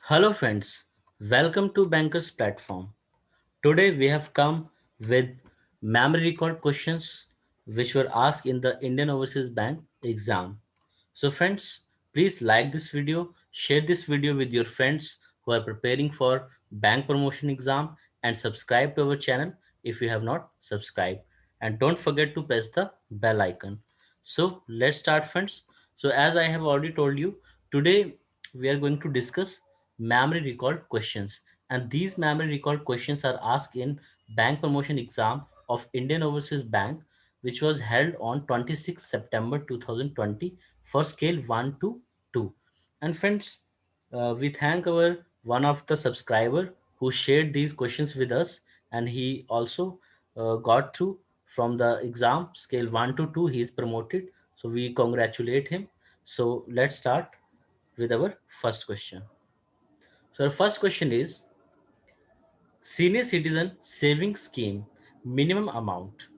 Hello, friends. Welcome to Bankers Platform. Today we have come with memory recall questions which were asked in the Indian Overseas Bank exam. So, friends, please like this video, share this video with your friends who are preparing for bank promotion exam, and subscribe to our channel if you have not subscribed. And don't forget to press the bell icon. So, let's start, friends. So, as I have already told you, today we are going to discuss memory recall questions, and these memory recall questions are asked in bank promotion exam of Indian Overseas Bank, which was held on 26 September 2020 for scale 1 to 2. And friends, we thank our one of the subscriber who shared these questions with us, and he also got through from the exam scale 1 to 2. He is promoted, so we congratulate him. So let's start with our first question. So our first question is senior citizen savings scheme minimum amount,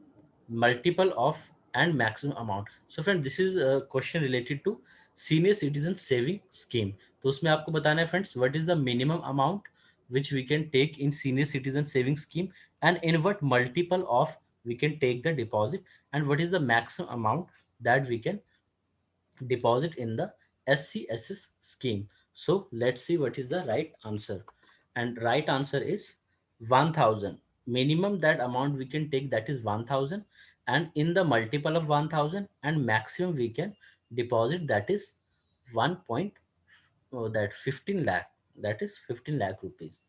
multiple of, and maximum amount. So friend, this is a question related to senior citizen saving scheme. तो उसमें आपको बताना है friends, what is the minimum amount which we can take in senior citizen saving scheme, and in what multiple of we can take the deposit, and what is the maximum amount that we can deposit in the SCSS scheme. So let's see what is the right answer. And right answer is 1000. Minimum that amount we can take, that is 1000, and in the multiple of 1000, and maximum we can deposit, that is 1 point, that 15 lakh, that is 15 lakh rupees.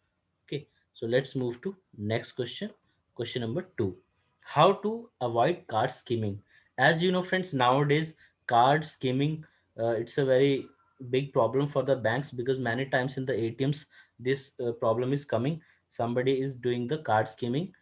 Okay, so let's move to next question. Question number 2. How to avoid card skimming? As you know, friends, nowadays card skimming, it's a very big problem for the banks, because many times in the ATMs this problem is coming. Somebody is doing the card skimming.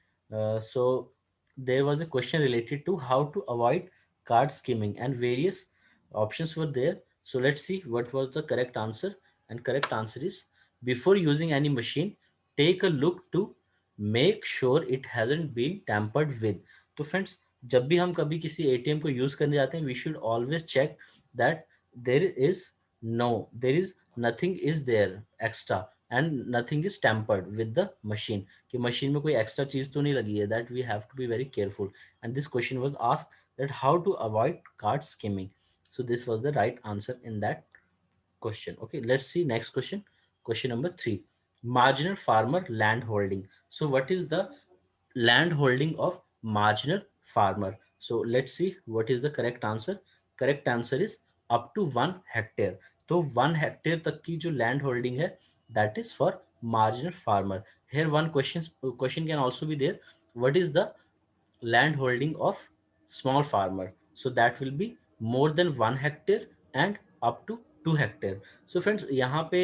So there was a question related to how to avoid card skimming, and various options were there. So let's see what was the correct answer. And correct answer is, before using any machine, take a look to make sure it hasn't been tampered with. तो friends, जब भी हम कभी किसी ATM को use करने जाते हैं, we should always check that there is no there is nothing is there extra, and nothing is tampered with the machine, कि मशीन में कोई एक्स्ट्रा चीज तो नहीं लगी है. That we have to be very careful. And this question was asked that how to avoid card skimming. So this was the right answer in that question. Okay, let's see next question. Question number 3. Marginal farmer land holding. So what is the land holding of marginal farmer? So let's see what is the correct answer. Correct answer is up to 1 hectare. तो 1 hectare तक की जो land holding है, that is for marginal farmer. Here one question can also be there. What is the land holding of small farmer? So that will be more than 1 hectare and up to 2 hectare. So friends, यहाँ पे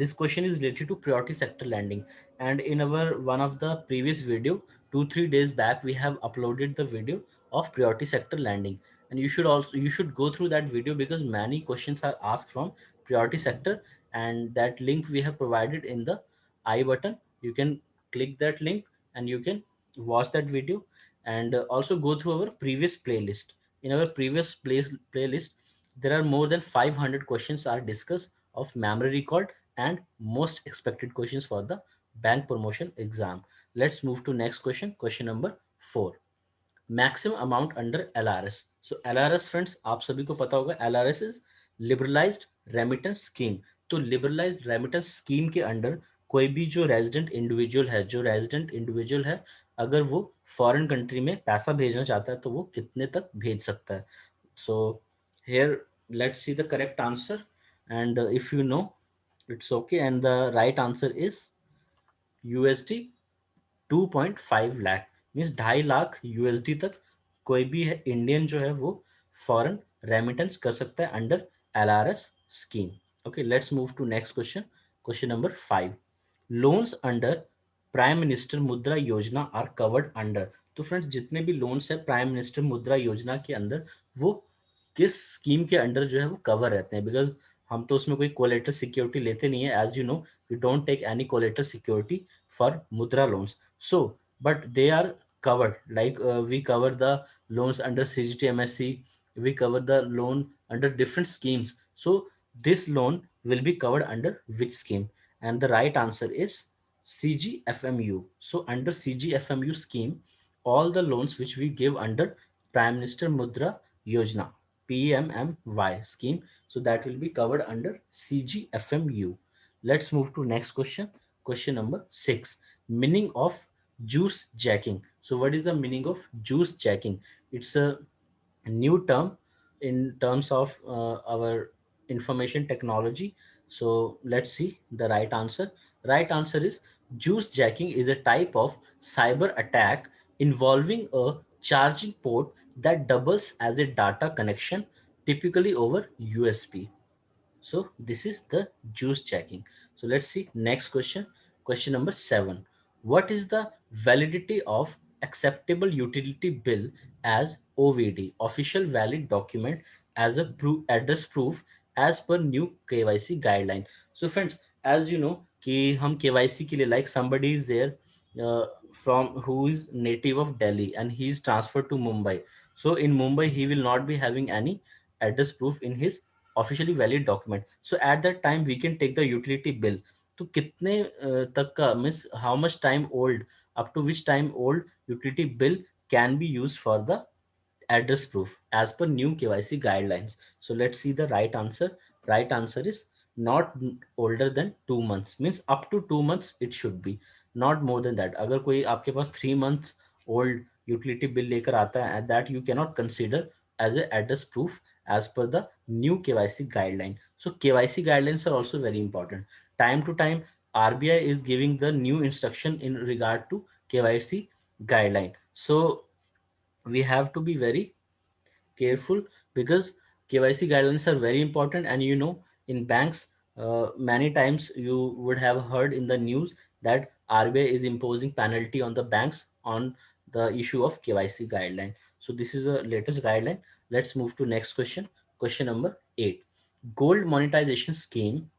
this question is related to priority sector lending, and in our one of the previous video 2-3 days back we have uploaded the video of priority sector lending, and you should go through that video, because many questions are asked from priority sector. And that link we have provided in the I button. You can click that link and you can watch that video, and also go through our previous playlist. In our previous playlist, there are more than 500 questions are discussed of memory recall and most expected questions for the bank promotion exam. Let's move to next question. Question number 4. Maximum amount under LRS. So LRS friends, आप सभी को पता होगा, LRS is liberalized remittance scheme. तो liberalized remittance scheme के under कोई भी जो रेजिडेंट इंडिविजुअल है, अगर वो फॉरेन कंट्री में पैसा भेजना चाहता है, तो वो कितने तक भेज सकता है. So here let's see the correct answer, and if you know, it's okay. And the right answer is USD 2.5 lakh, means 2.5 lakh USD तक कोई भी है इंडियन जो है वो फॉरेन रेमिटेंस कर सकता है under LRS scheme. Okay, let's move to next question. Question number 5. Loans under prime minister Mudra Yojana are covered under. तो फ्रेंड्स, जितने भी लोन्स है प्राइम मिनिस्टर मुद्रा योजना के अंदर, वो किस स्कीम के अंडर जो है वो कवर रहते हैं? बिकॉज हम तो उसमें कोई कोलेटरल सिक्योरिटी लेते नहीं है. As you know, we don't take any collateral security for Mudra loans. So, but they are covered. Like we cover the loans under CGTMSC, we cover the loan under different schemes. So, this loan will be covered under which scheme? And the right answer is CGFMU. So under CGFMU scheme, all the loans which we give under Prime Minister Mudra Yojana, PMMY scheme, so that will be covered under CGFMU. Let's move to next question. Question number 6. Meaning of juice jacking. So what is the meaning of juice jacking? It's a new term in terms of our information technology. So let's see the right answer. Right answer is juice jacking is a type of cyber attack involving a charging port that doubles as a data connection, typically over USB. So this is the juice checking. So let's see next question. Question number 7. What is the validity of acceptable utility bill as OVD, official valid document, as a address proof as per new KYC guideline? So friends, as you know कि हम KYC के लिए like somebody is there from who is native of Delhi and he is transferred to Mumbai. So in Mumbai he will not be having any address proof in his officially valid document so at that time we can take the utility bill तो कितने तक का means how much time old up to which time old utility bill can be use for the address proof as per new KYC guidelines. So let's see the right answer. Right answer is not older than 2 months. Means up to 2 months it should be, not more than that. अगर कोई आपके पास 3 months old utility bill लेकर आता है, and that you cannot consider as a address proof as per the new KYC guideline. So KYC guidelines are also very important. Time to time, RBI is giving the new instruction in regard to KYC guideline. So we have to be very careful because KYC guidelines are very important. And you know, in banks, many times you would have heard in the news that RBI is imposing penalty on the banks on the issue of KYC guideline. So this is the latest guideline. Let's move to next question. Question number 8. Gold monetization scheme,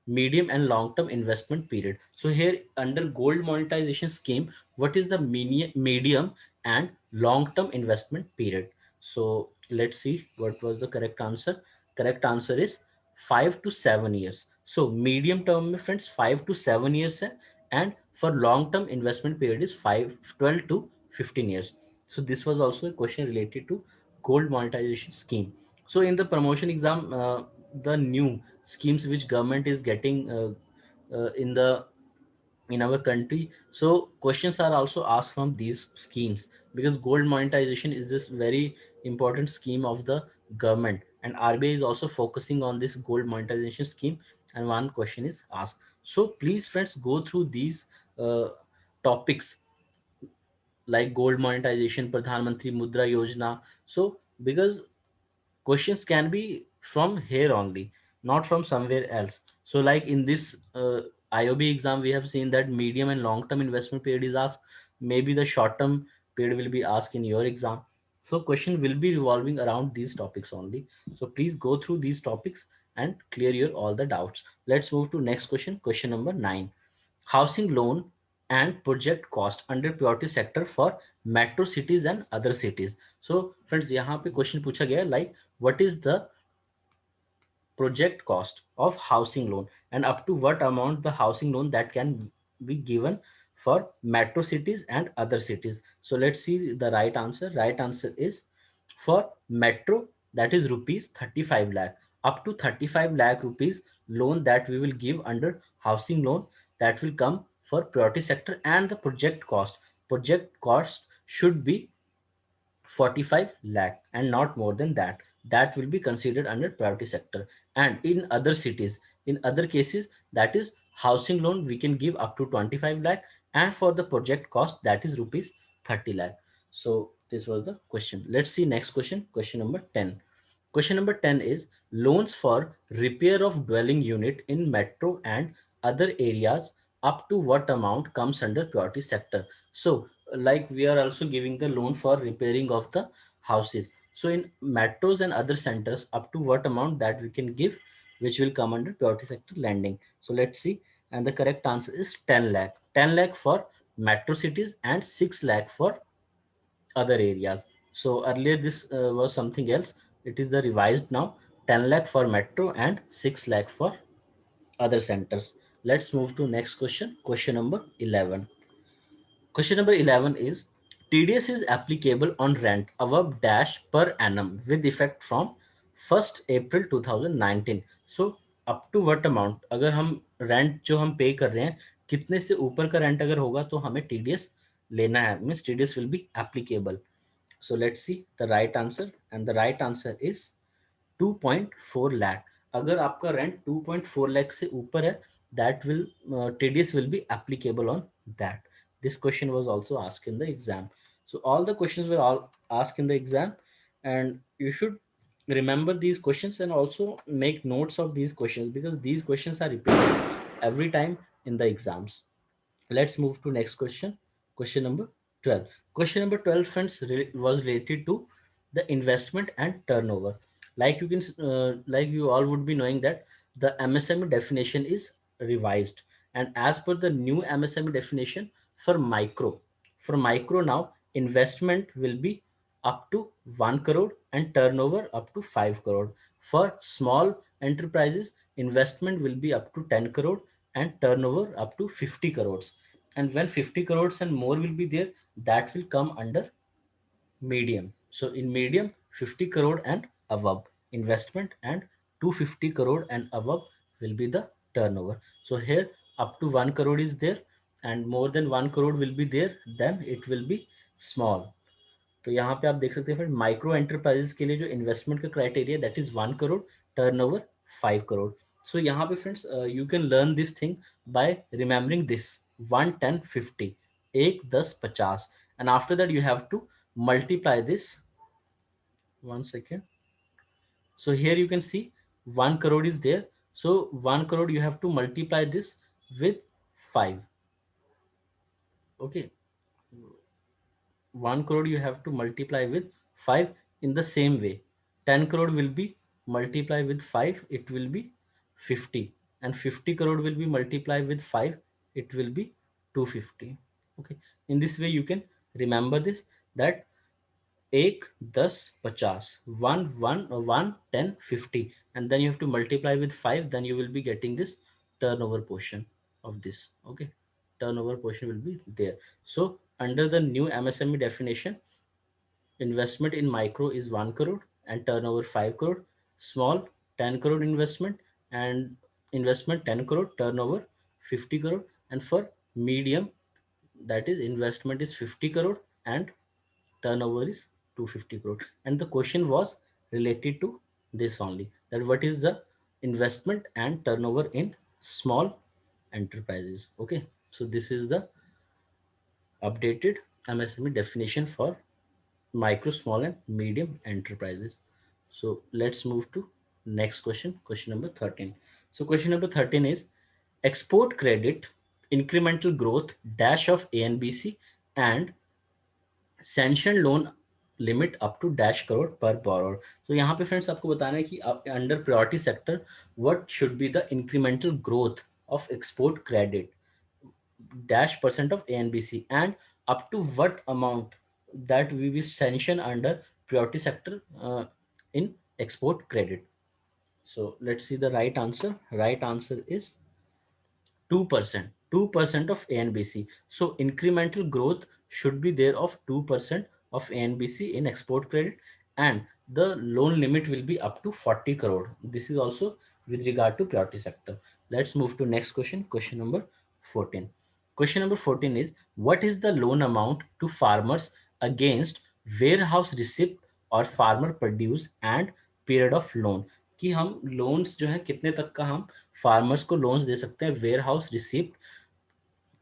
medium and long term investment period. So here under gold monetization scheme, what is the medium and long term investment period? So let's see what was the correct answer. Correct answer is 5 to 7 years. So medium term में friends 5 to 7 years है, and for long term investment period is 12 to 15 years. So this was also a question related to gold monetization scheme. So in the promotion exam, the new schemes which government is getting in the in our country, so questions are also asked from these schemes because gold monetization is this very important scheme of the government, and RBI is also focusing on this gold monetization scheme, and one question is asked. So please friends go through these uh, topics like gold monetization, Pradhan Mantri Mudra Yojana. So because questions can be from here only, not from somewhere else. So like in this IOB exam we have seen that medium and long term investment period is asked. Maybe the short term period will be asked in your exam. So question will be revolving around these topics only. So please go through these topics and clear your all the doubts. Let's move to next question. Question number 9. Housing loan and project cost under priority sector for metro cities and other cities. So friends यहाँ पे question पूछा गया है like what is the project cost of housing loan and up to what amount the housing loan that can be given for metro cities and other cities. So let's see the right answer. Right answer is for metro, that is rupees 35 lakh. Up to 35 lakh rupees loan that we will give under housing loan, that will come for priority sector. And the project cost should be 45 lakh and not more than that. That will be considered under priority sector. And in other cities, in other cases, that is housing loan we can give up to 25 lakh, and for the project cost that is rupees 30 lakh. So this was the question. Let's see next question. Question number 10. Question number 10 is loans for repair of dwelling unit in metro and other areas, up to what amount comes under priority sector? So like we are also giving the loan for repairing of the houses. So in metros and other centers, up to what amount that we can give, which will come under priority sector lending. So let's see. And the correct answer is 10 lakh. 10 lakh for metro cities and 6 lakh for other areas. So earlier this was something else. It is the revised now. 10 lakh for metro and 6 lakh for other centers. Let's move to next question. Question number 11. Question number 11 is TDS is applicable on rent above dash per annum with effect from 1st April 2019. So up to what amount, अगर हम rent जो हम पे कर रहे हैं कितने से ऊपर का रेंट अगर होगा तो हमें टीडीएस लेना है, means TDS will be applicable. So let's see the right answer, and the right answer is 2.4 lakh. अगर आपका रेंट 2.4 lakh से ऊपर है, that will TDS will be applicable on that. This question was also asked in the exam. So all the questions were all asked in the exam, and you should remember these questions and also make notes of these questions because these questions are repeated every time in the exams. Let's move to next question. Question number 12. Question number 12, friends, was related to the investment and turnover. Like you can, like you all would be knowing that the MSME definition is revised, and as per the new MSME definition for micro now investment will be up to 1 crore and turnover up to 5 crore. For small enterprises, investment will be up to 10 crore and turnover up to 50 crores. And when 50 crores and more will be there, that will come under medium. So in medium, 50 crore and above investment, and 250 crore and above will be the turnover. So here up to 1 crore is there, and more than 1 crore will be there, then it will be small. तो यहाँ पे आप देख सकते हैं फिर micro enterprises के लिए जो इन्वेस्टमेंट का criteria that is 1 crore, turnover 5 crore. So यहाँ पे friends you can learn this thing by remembering this 1 10 50, 1 10 50, and after that you have to multiply this. 1 second. So here you can see 1 crore is there, so 1 crore you have to multiply this with 5. Okay, 1 crore you have to multiply with 5 in the same way. 10 crore will be multiplied with 5, it will be 50. And 50 crore will be multiplied with 5, it will be 250. Okay. In this way, you can remember this, that 1 10 50, 1 1 1 10 50, and then you have to multiply with 5, then you will be getting this turnover portion of this. Okay, turnover portion will be there. So under the new MSME definition, investment in micro is 1 crore and turnover 5 crore, small 10 crore investment and investment 10 crore, turnover 50 crore, and for medium, that is investment is 50 crore and turnover is 250 crore. And the question was related to this only, that what is the investment and turnover in small enterprises. Okay, so this is the updated MSME definition for micro, small, and medium enterprises. So let's move to next question, question number 13. So question number 13 is export credit, incremental growth, dash of ANBC, and sanction loan limit up to dash crore पर borrower. तो यहाँ पे friends आपको बताना है कि under priority sector what should be the incremental growth of export credit dash percent of ANBC, and up to what amount that we will sanction under priority sector in export credit. So let's see the right answer. Right answer is 2%. 2% of ANBC. So incremental growth should be there of 2% of ANBC in export credit, and the loan limit will be up to 40 crore. This is also with regard to priority sector. Let's move to next question. Question number 14. Question number 14 is what is the loan amount to farmers against warehouse receipt or farmer produce and period of loan. कि हम loans जो है कितने तक का हम farmers को loans दे सकते हैं वेयर हाउस रिसिप्ट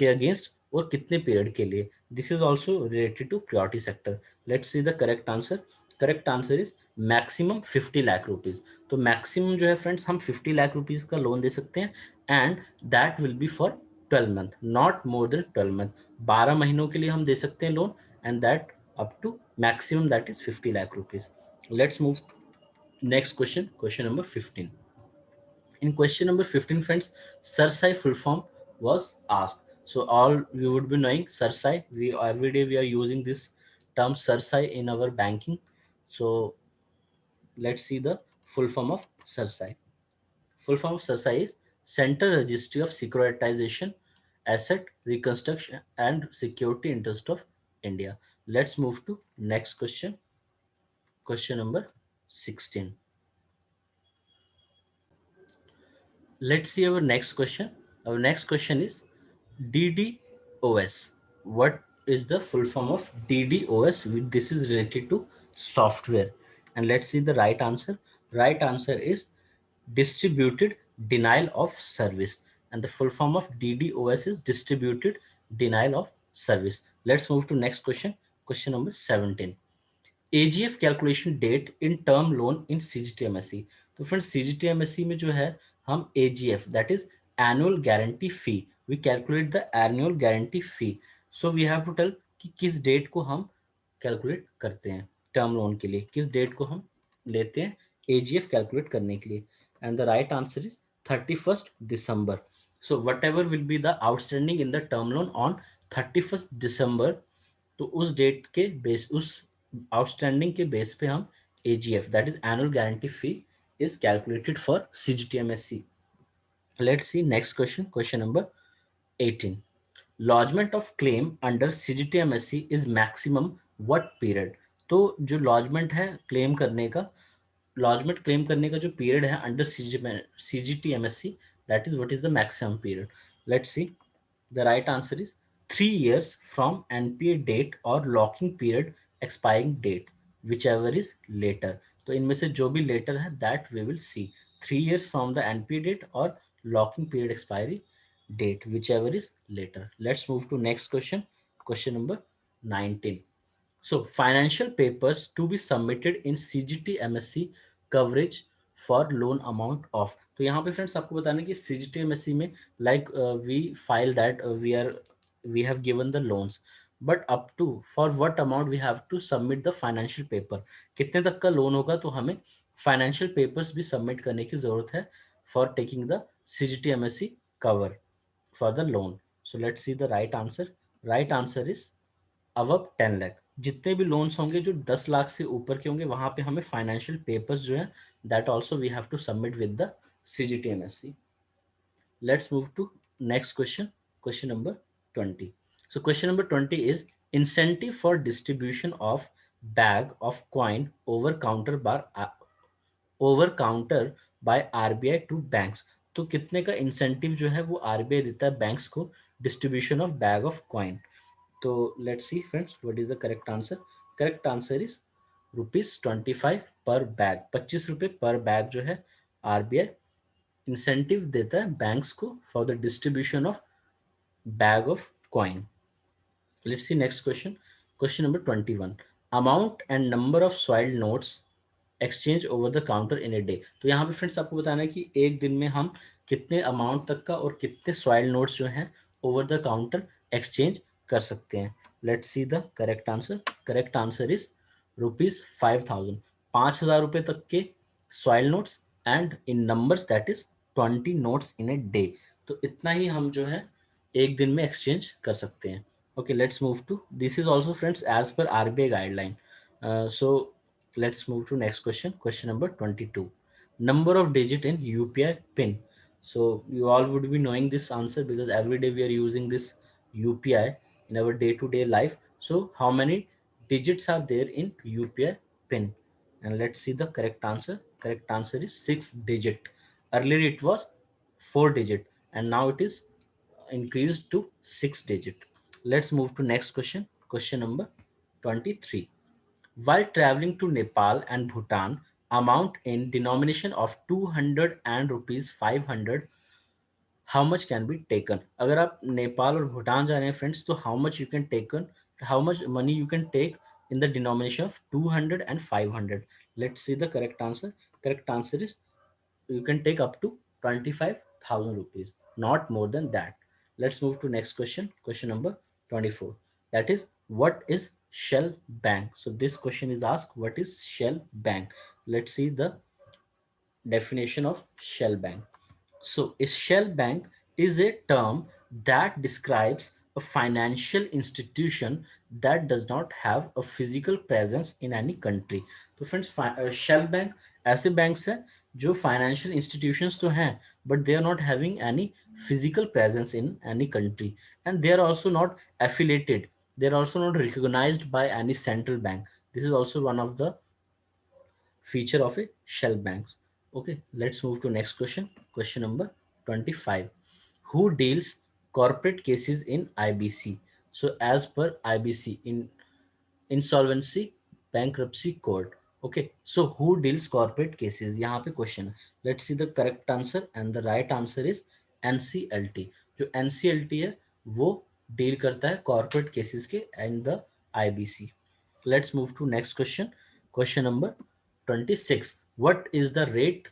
के अगेंस्ट और कितने पीरियड के लिए. This is also related to priority sector. Let's see the correct answer. Correct answer is maximum 50 lakh rupees. तो मैक्सिमम जो है फ्रेंड्स हम 50 लाख रुपीज का लोन दे सकते हैं, and that will be for 12 month, not more than 12 month. 12 महीनों के लिए हम दे सकते हैं loan, and that up to maximum that is 50 lakh rupees. Let's move next question. Question number 15. In question number 15, friends, SARSAI full form was asked. So all you would be knowing SARSAI. We every day we are using this term SARSAI in our banking. So let's see the full form of SARSAI. Full form of SARSAI is Central Registry of Securitization, Asset Reconstruction and Security Interest of India. Let's move to next question. Question number 16. Let's see our next question. Our next question is DDoS. What is the full form of DDoS? This is related to software. And let's see the right answer. Right answer is distributed denial of service. And the full form of DDoS is distributed denial of service. Let's move to next question. Question number 17. AGF calculation date in term loan in CGTMSE. तो friends CGTMSE में जो है हम AGF that is annual guarantee fee, we calculate the annual guarantee fee. So we have to tell कि किस date को हम calculate करते हैं टर्म लोन के लिए, किस डेट को हम लेते हैं AGF कैलकुलेट करने के लिए. And the right answer is 31 December. So what ever will be the outstanding in the term loan on 31 दिसंबर, तो उस डेट के बेस, उस आउटस्टैंडिंग के बेस पे हम AGF that is annual guarantee fee is calculated for CGTMSE. Let's see next question. Question number 18. Lodgement of claim under CGTMSE is maximum what period. तो जो lodgement है क्लेम करने का, लॉजमेंट क्लेम करने का जो पीरियड है under CGTMSE, that is what is the maximum period. Let's see. The right answer is 3 years from NPA date or locking period expiring date, whichever is later. तो इनमें से जो भी later है that we will see. 3 years from the NPA date or locking period expiry date, whichever is later. Let's move to next question. Question number 19. So financial papers to be submitted in CGT MSc coverage for loan amount of. तो यहाँ पे friends आपको बताना कि CGT MSc में like we file that we have given the loans, but up to for what amount we have to submit the financial paper. कितने तक का लोन होगा तो हमें फाइनेंशियल पेपर्स भी सबमिट करने की जरूरत है for taking the CGT MSc cover for the loan. So let's see the right answer. Right answer is above 10 lakh. जितने भी लोन्स होंगे जो 10 लाख से ऊपर के होंगे वहां पे हमें फाइनेंशियल पेपर्स जो है that also we have to submit with the CGTMSE. Let's move to next question. Question number 20. So question number 20 is incentive for distribution of bag of coin over counter by RBI to banks. तो कितने का incentive जो है वो RBI देता है banks को distribution of bag of coin. तो let's see friends what is the correct answer. Correct answer is ₹25 पर बैग. 25 रुपये पर बैग जो है RBI इंसेंटिव देता है बैंक्स को for the distribution of bag of coin. Let's see next question. Question number 21. Amount and number of soiled notes exchange over the counter in a day. तो यहाँ पे फ्रेंड्स आपको बताना है कि एक दिन में हम कितने अमाउंट तक का और कितने सॉइल नोट्स जो हैं ओवर द काउंटर एक्सचेंज कर सकते हैं. Let's see the correct answer. Correct answer is ₹5000. 5,000 रुपये तक के soil notes and in numbers that is 20 notes in a day. तो इतना ही हम जो है एक दिन में एक्सचेंज कर सकते हैं. Okay let's move to this is also friends as per RBI guideline. So let's move to next question. Question number 22. Number of digit in UPI pin. So you all would be knowing this answer because every day we are using this UPI in our day-to-day life. So how many digits are there in UPI pin? And let's see the correct answer. Correct answer is 6 digit. Earlier it was 4 digit and now it is increased to 6 digit. Let's move to next question. Question number 23. While traveling to Nepal and Bhutan, amount in denomination of 200 and rupees 500, how much can be taken? अगर आप नेपाल और भूटान जा रहे हैं friends तो how much you can taken, how much money you can take in the denomination of 200 and 500. Let's see the correct answer. Correct answer is you can take up to 25,000 rupees, not more than that. Let's move to next question. Question number 24. That is, what is Shell Bank? So this question is asked, what is Shell Bank? Let's see the definition of Shell Bank. So, a shell bank is a term that describes a financial institution that does not have a physical presence in any country. तो friends shell bank ऐसे banks हैं जो financial institutions तो हैं but they are not having any physical presence in any country, and they are also not affiliated. They are also not recognized by any central bank. This is also one of the feature of a shell banks. Okay, let's move to next question. Question number 25. Who deals corporate cases in IBC? So as per IBC, in insolvency bankruptcy court. Okay, so who deals corporate cases, यहाँ पे question है. Let's see the correct answer, and the right answer is NCLT. जो NCLT है वो deal करता है corporate cases के and the IBC. Let's move to next question. Question number 26. What is the rate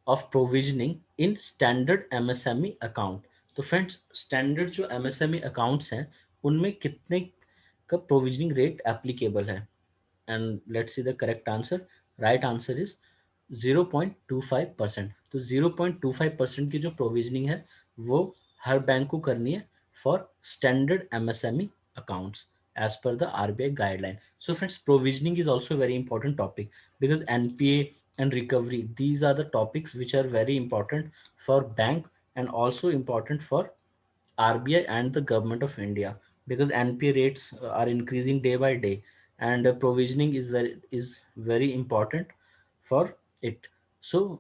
of provisioning in standard MSME account? तो friends, standard जो MSME accounts हैं उनमें कितने का प्रोविजनिंग रेट एप्लीकेबल है? And let's see the correct answer. Right answer is 0.25%. तो 0.25% की जो प्रोविजनिंग है वो हर बैंक को करनी है for standard MSME accounts as per the RBI guideline. So friends, provisioning is also a very important topic because NPA and recovery, these are the topics which are very important for bank and also important for RBI and the government of India, because NPA rates are increasing day by day, and provisioning is very important for it. So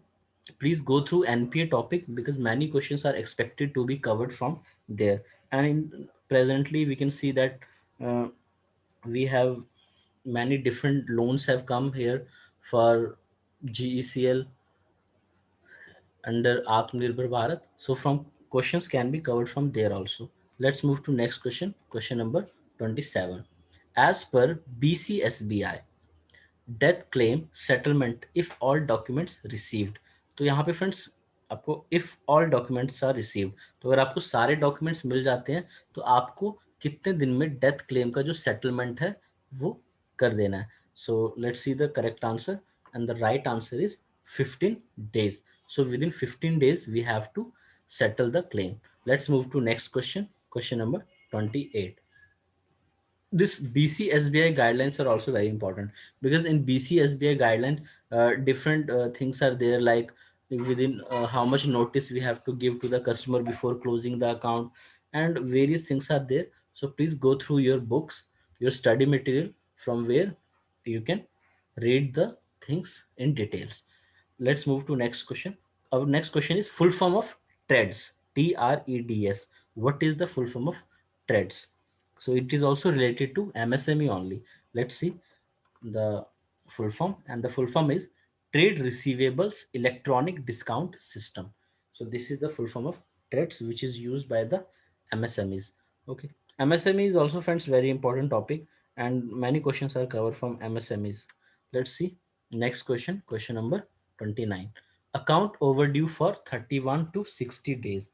please go through NPA topic because many questions are expected to be covered from there. And presently we can see that uh, we have many different loans have come here for GECL under Atmanirbhar Bharat. So from questions can be covered from there also. Let's move to next question. Question number 27. As per BCSBI, death claim settlement if all documents received. तो यहाँ पे friends आपको if all documents are received, तो अगर आपको सारे documents मिल जाते हैं तो आपको कितने दिन में डेथ क्लेम का जो सेटलमेंट है वो कर देना है. So let's see the correct answer, and the right answer is 15 days. So within 15 days we have to settle the claim. Let's move to next question. Question number 28. This BCSBI guidelines are also very important because in BCSBI guideline, different things are there, like within how much notice we have to give to the customer before closing the account, and various things are there. So please go through your books, your study material, from where you can read the things in details. Let's move to next question. Our next question is full form of TREDS. TREDS. What is the full form of TREDS? So it is also related to MSME only. Let's see the full form, and the full form is Trade Receivables Electronic Discount System. So this is the full form of TREDS, which is used by the MSMEs. Okay, MSME is also, friends, very important topic, and many questions are covered from MSMEs. Let's see next question. Question number 29. Account overdue for 31 to 60 days.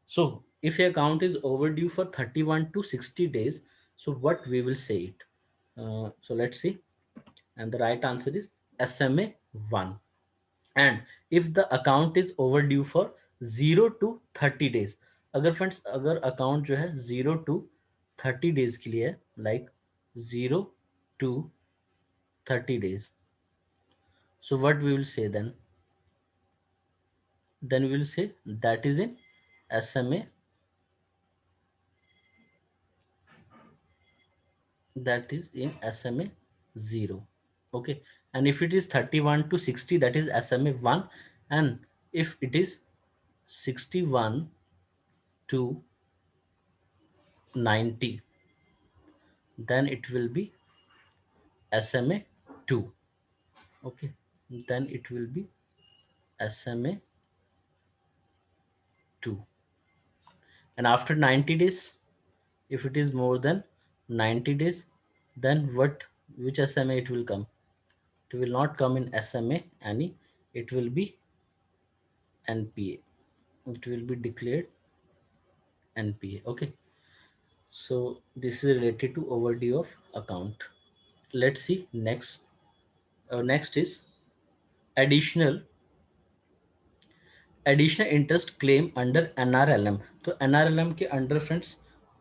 So if your account is overdue for 31 to 60 days, so what we will say it? So let's see. And the right answer is SMA 1. And if the account is overdue for 0 to 30 days, अगर friends अगर account जो है 0 to 30 days के लिए है, like 0 to 30 days, so what we will say then? Then we will say that is in SMA, that is in SMA 0. Okay, and if it is 31 to 60, that is SMA 1, and if it is 61 to 90, then it will be SMA 2. Okay, then it will be SMA 2. And after 90 days, if it is more than 90 days, then which SMA it will come? It will not come in SMA any, it will be NPA. It will be declared NPA. Okay, so this is related to overdue of account. Let's see next. Next is additional additional interest claim under NRLM. तो NRLM के under friends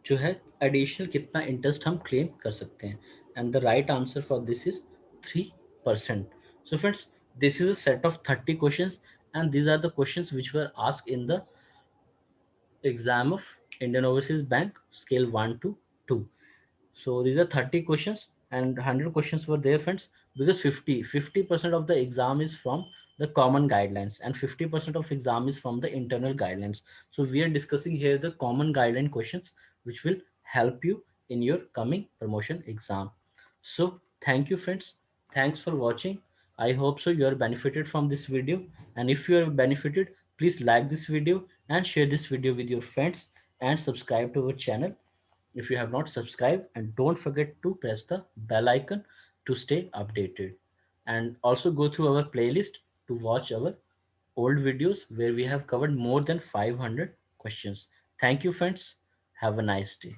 जो है additional कितना interest हम claim कर सकते हैं, and the right answer for this is 3%. So friends, this is a set of 30 questions, and these are the questions which were asked in the exam of Indian Overseas Bank scale 1 to 2. So these are 30 questions and 100 questions were there, friends, because 50% of the exam is from the common guidelines and 50% of exam is from the internal guidelines. So we are discussing here the common guideline questions which will help you in your coming promotion exam. So thank you, friends. Thanks for watching. I hope so you are benefited from this video, and if you are benefited, please like this video and share this video with your friends and subscribe to our channel if you have not subscribed, and don't forget to press the bell icon to stay updated, and also go through our playlist to watch our old videos where we have covered more than 500 questions. Thank you, friends. Have a nice day.